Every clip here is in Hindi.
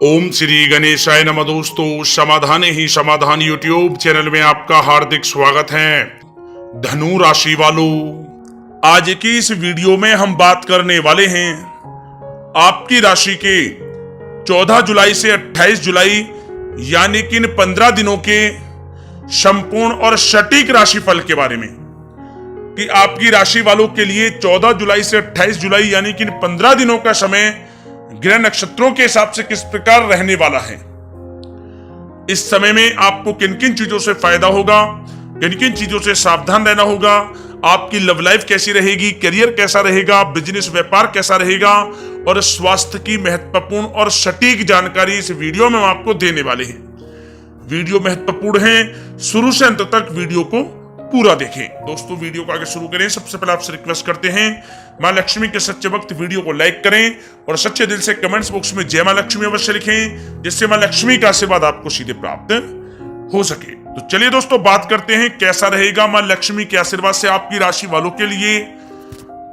ओम श्री गणेशाय नमः। दोस्तों, समाधान ही समाधान यूट्यूब चैनल में आपका हार्दिक स्वागत है। धनु राशि वालों, आज की इस वीडियो में हम बात करने वाले हैं आपकी राशि के 14 जुलाई से 28 जुलाई यानी कि इन 15 दिनों के संपूर्ण और सटीक राशिफल के बारे में कि आपकी राशि वालों के लिए 14 जुलाई से 28 जुलाई यानी कि इन 15 दिनों का समय ग्रह नक्षत्रों के हिसाब से किस प्रकार रहने वाला है। इस समय में आपको किन किन चीजों से फायदा होगा, किन किन चीजों से सावधान रहना होगा, आपकी लव लाइफ कैसी रहेगी, करियर कैसा रहेगा, बिजनेस व्यापार कैसा रहेगा और स्वास्थ्य की महत्वपूर्ण और सटीक जानकारी इस वीडियो में हम आपको देने वाले हैं। वीडियो महत्वपूर्ण है, शुरू से अंत तक वीडियो को पूरा देखें। दोस्तों, वीडियो को आगे शुरू करें सबसे पहले आपसे रिक्वेस्ट करते हैं, मां लक्ष्मी के सच्चे भक्त वीडियो को लाइक करें और सच्चे दिल से कमेंट्स बॉक्स में जय मां लक्ष्मी अवश्य लिखें, जिससे मां लक्ष्मी का आशीर्वाद आपको सीधे प्राप्त हो सके। तो चलिए दोस्तों, बात करते हैं कैसा रहेगा मां लक्ष्मी के आशीर्वाद से आपकी राशि वालों के लिए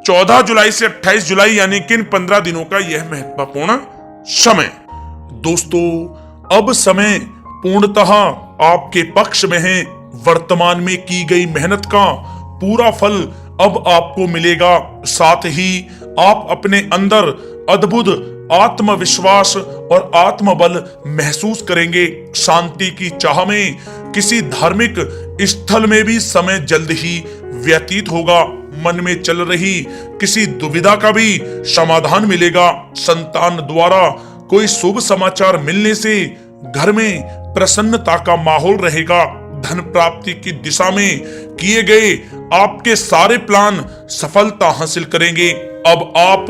14 जुलाई से 28 जुलाई यानी कि 15 दिनों का यह महत्वपूर्ण समय। दोस्तों, अब समय पूर्णतः आपके पक्ष में है। वर्तमान में की गई मेहनत का पूरा फल अब आपको मिलेगा। साथ ही आप अपने अंदर अद्भुत आत्मविश्वास और आत्मबल महसूस करेंगे। शांति की चाह में किसी धार्मिक स्थल में भी समय जल्द ही व्यतीत होगा। मन में चल रही किसी दुविधा का भी समाधान मिलेगा। संतान द्वारा कोई शुभ समाचार मिलने से घर में प्रसन्नता का माहौल रहेगा। धन प्राप्ति की दिशा में किए गए आपके सारे प्लान सफलता हासिल करेंगे। अब आप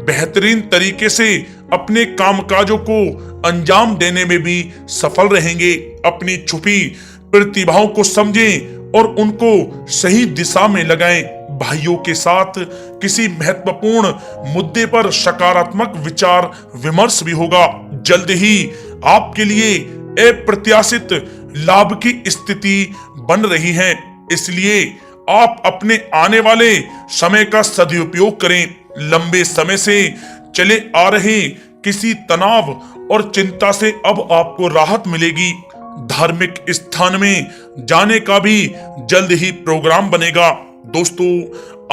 बेहतरीन तरीके से अपने कामकाजों को अंजाम देने में भी सफल रहेंगे। अपनी छुपी प्रतिभाओं को समझें और उनको सही दिशा में लगाएं। भाइयों के साथ किसी महत्वपूर्ण मुद्दे पर सकारात्मक विचार विमर्श भी होगा। जल्द ही आपके लिए अप्रत्याशित लाभ की स्थिति बन रही है, इसलिए आप अपने आने वाले समय का सदुपयोग करें। लंबे समय से चले आ रहे किसी तनाव और चिंता से अब आपको राहत मिलेगी। धार्मिक स्थान में जाने का भी जल्द ही प्रोग्राम बनेगा। दोस्तों,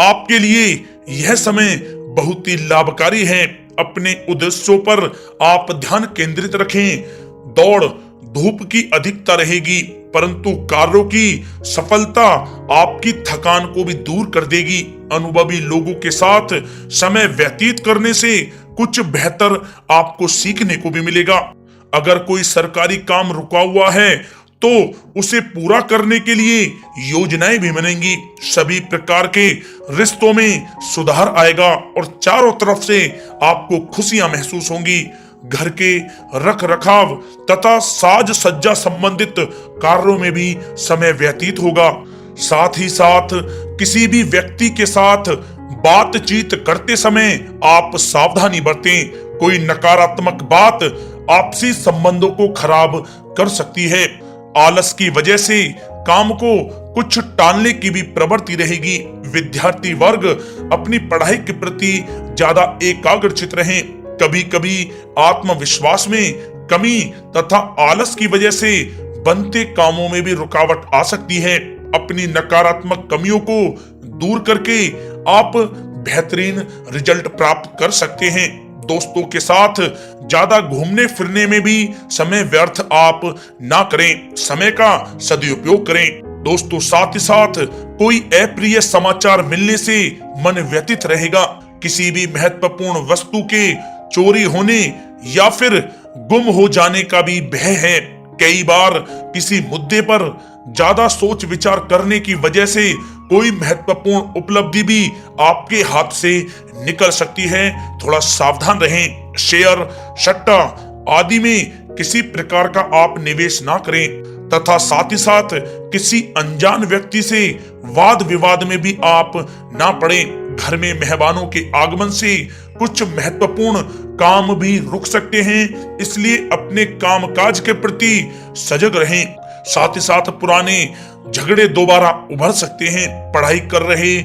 आपके लिए यह समय बहुत ही लाभकारी है। अपने उद्देश्यों पर आप ध्यान केंद्रित रखें। दौड़ धूप की अधिकता रहेगी, परंतु कार्यों की सफलता आपकी थकान को भी दूर कर देगी। अनुभवी लोगों के साथ समय व्यतीत करने से कुछ बेहतर आपको सीखने को भी मिलेगा। अगर कोई सरकारी काम रुका हुआ है तो उसे पूरा करने के लिए योजनाएं भी बनेंगी। सभी प्रकार के रिश्तों में सुधार आएगा और चारों तरफ से आपको खुशियां महसूस होंगी। घर के रख रखाव तथा साज सज्जा संबंधित कार्यों में भी समय व्यतीत होगा। साथ ही साथ किसी भी व्यक्ति के साथ बातचीत करते समय आप सावधानी बरतें। कोई नकारात्मक बात आपसी संबंधों को खराब कर सकती है। आलस की वजह से काम को कुछ टालने की भी प्रवृत्ति रहेगी। विद्यार्थी वर्ग अपनी पढ़ाई के प्रति ज्यादा एकाग्रचित रहें। कभी कभी आत्मविश्वास में कमी तथा आलस की वजह से बनते कामों में भी रुकावट आ सकती है। अपनी नकारात्मक कमियों को दूर करके आप बेहतरीन रिजल्ट प्राप्त कर सकते हैं। दोस्तों के साथ ज्यादा घूमने फिरने में भी समय व्यर्थ आप ना करें, समय का सदुपयोग करें। दोस्तों, साथ ही साथ कोई अप्रिय समाचार मिलने से मन व्यतीत रहेगा। किसी भी महत्वपूर्ण वस्तु के चोरी होने या फिर गुम हो जाने का भी भय है। कई बार किसी मुद्दे पर ज्यादा सोच विचार करने की वजह से कोई महत्वपूर्ण उपलब्धि भी आपके हाथ से निकल सकती है। थोड़ा सावधान रहें। शेयर, सट्टा आदि में किसी प्रकार का आप निवेश ना करें तथा साथ ही साथ किसी अनजान व्यक्ति से वाद विवाद में भी आप ना पड़ें। घर में मेहमानों के आगमन से कुछ महत्वपूर्ण काम भी रुक सकते हैं, इसलिए अपने कामकाज के प्रति सजग रहें। साथ ही साथ पुराने झगड़े दोबारा उभर सकते हैं। पढ़ाई कर रहे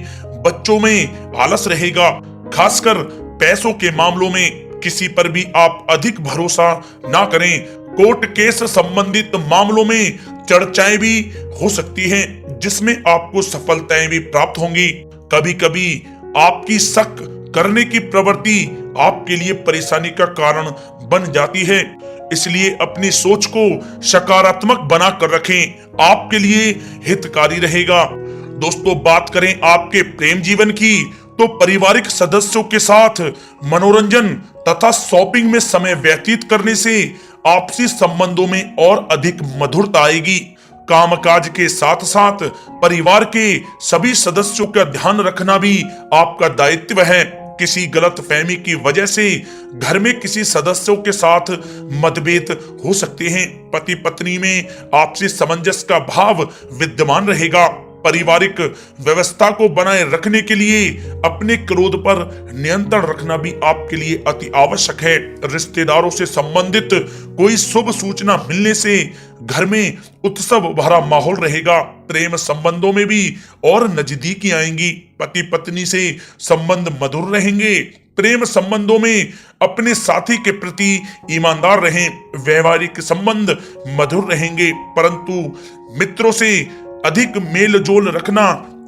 बच्चों में आलस रहेगा, खासकर पैसों के मामलों में। किसी पर भी आप अधिक भरोसा ना करें। कोर्ट केस संबंधित मामलों में चर्चाएं भी हो सकती हैं, जिसमें आपको सफलताएं भी प्राप्त होंगी। कभी कभी आपकी शक करने की प्रवृत्ति आपके लिए परेशानी का कारण बन जाती है, इसलिए अपनी सोच को सकारात्मक बनाकर रखें, आपके लिए हितकारी रहेगा। दोस्तों, बात करें आपके प्रेम जीवन की, तो पारिवारिक सदस्यों के साथ मनोरंजन तथा शॉपिंग में समय व्यतीत करने से आपसी संबंधों में और अधिक मधुरता आएगी। कामकाज के साथ साथ परिवार के सभी सदस्यों का ध्यान रखना भी आपका दायित्व है। किसी गलतफहमी की वजह से घर में किसी सदस्यों के साथ मतभेद हो सकते हैं। पति पत्नी में आपसी सामंजस्य का भाव विद्यमान रहेगा। पारिवारिक व्यवस्था को बनाए रखने के लिए अपने क्रोध पर नियंत्रण रखना भी आपके लिए अति आवश्यक है। रिश्तेदारों से संबंधित कोई शुभ सूचना मिलने से घर में उत्सव भरा माहौल रहेगा। प्रेम संबंधों में भी और नजदीकी आएंगी। पति पत्नी से संबंध मधुर रहेंगे। प्रेम संबंधों में अपने साथी के प्रति ईमानदार रहें। वैवाहिक संबंध मधुर रहेंगे, परंतु मित्रों से अधिक मेल जोल रखना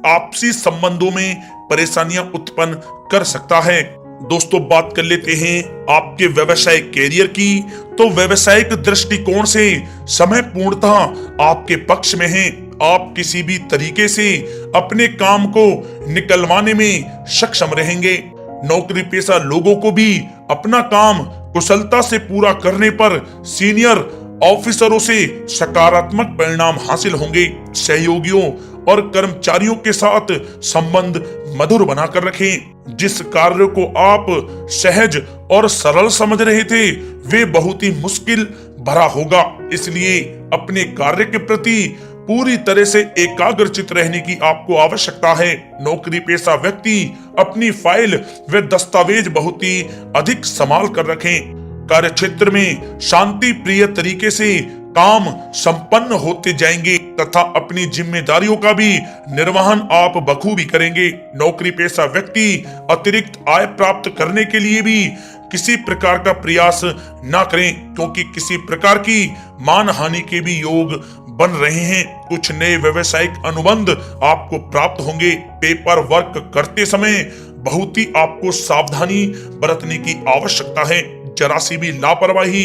आपसी संबंधों में परेशानियां उत्पन्न कर सकता है। दोस्तों, बात कर लेते हैं आपके व्यवसायिक कैरियर की। तो व्यवसायिक दृष्टिकोण से समय पूर्णतः आपके पक्ष में है। आप किसी भी तरीके से अपने काम को निकलवाने में सक्षम रहेंगे। नौकरी पेशा लोगों को भी अपना काम कुशलता से पूरा करने पर सीनियर ऑफिसरों से सकारात्मक परिणाम हासिल होंगे। सहयोगियों और कर्मचारियों के साथ संबंध मधुर बनाकर रखें। जिस कार्य को आप सहज और सरल समझ रहे थे, वे बहुत ही मुश्किल भरा होगा। इसलिए अपने कार्य के प्रति पूरी तरह से एकाग्रचित रहने की आपको आवश्यकता है। नौकरी पेशा व्यक्ति अपनी फाइल व दस्तावेज बहुत ही अधिक संभाल कर रखें। कार्य क्षेत्र में शांति प्रिय तरीके से काम संपन्न होते जाएंगे तथा अपनी जिम्मेदारियों का भी निर्वहन आप बखूबी करेंगे। नौकरी पेशा व्यक्ति अतिरिक्त आय प्राप्त करने के लिए भी किसी प्रकार का प्रयास ना करें, क्योंकि किसी प्रकार की मान हानि के भी योग बन रहे हैं। कुछ नए व्यवसायिक अनुबंध आपको प्राप्त होंगे। पेपर वर्क करते समय बहुत ही आपको सावधानी बरतने की आवश्यकता है। जरा सी भी लापरवाही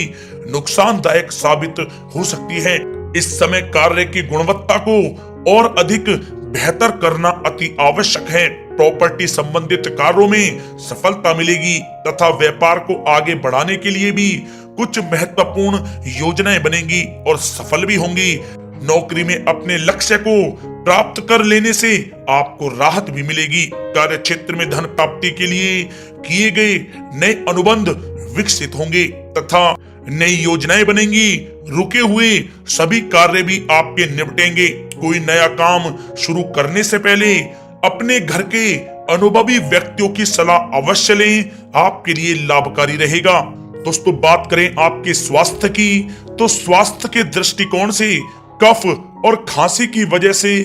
नुकसानदायक साबित हो सकती है। इस समय कार्य की गुणवत्ता को और अधिक बेहतर करना अति आवश्यक है। प्रॉपर्टी संबंधित कार्यों में सफलता मिलेगी तथा व्यापार को आगे बढ़ाने के लिए भी कुछ महत्वपूर्ण योजनाएं बनेंगी और सफल भी होंगी। नौकरी में अपने लक्ष्य को प्राप्त कर लेने से आपको राहत भी मिलेगी। कार्य क्षेत्र में धन प्राप्ति के लिए किए गए नए अनुबंध विकसित होंगे तथा नई योजनाएं बनेंगी। रुके हुए सभी कार्य भी आपके निपटेंगे। कोई नया काम शुरू करने से पहले अपने घर के अनुभवी व्यक्तियों की सलाह अवश्य लें, आपके लिए लाभकारी रहेगा। दोस्तों, बात करें आपके स्वास्थ्य की, तो स्वास्थ्य के दृष्टिकोण से कफ और खांसी की वजह से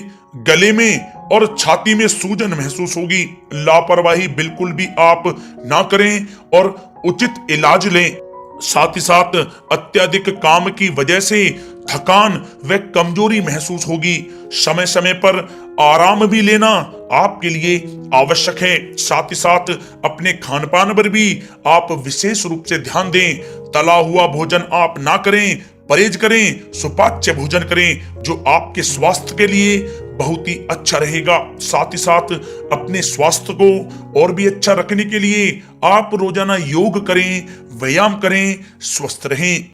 गले में और छाती में सूजन महसूस होगी। लापरवाही बिल्कुल भी आप ना करें और उचित इलाज लें। साथ ही साथ अत्यधिक काम की वजह से थकान व कमजोरी महसूस होगी। समय समय पर आराम भी लेना आपके लिए आवश्यक है। साथ ही साथ अपने खान पान पर भी आप विशेष रूप से ध्यान दें। तला हुआ भोजन आप ना करें, परहेज करें, सुपाच्य भोजन करें, जो आपके स्वास्थ्य के लिए बहुत ही अच्छा रहेगा। साथ ही साथ अपने स्वास्थ्य को और भी अच्छा रखने के लिए आप रोजाना योग करें, व्यायाम करें, स्वस्थ रहें।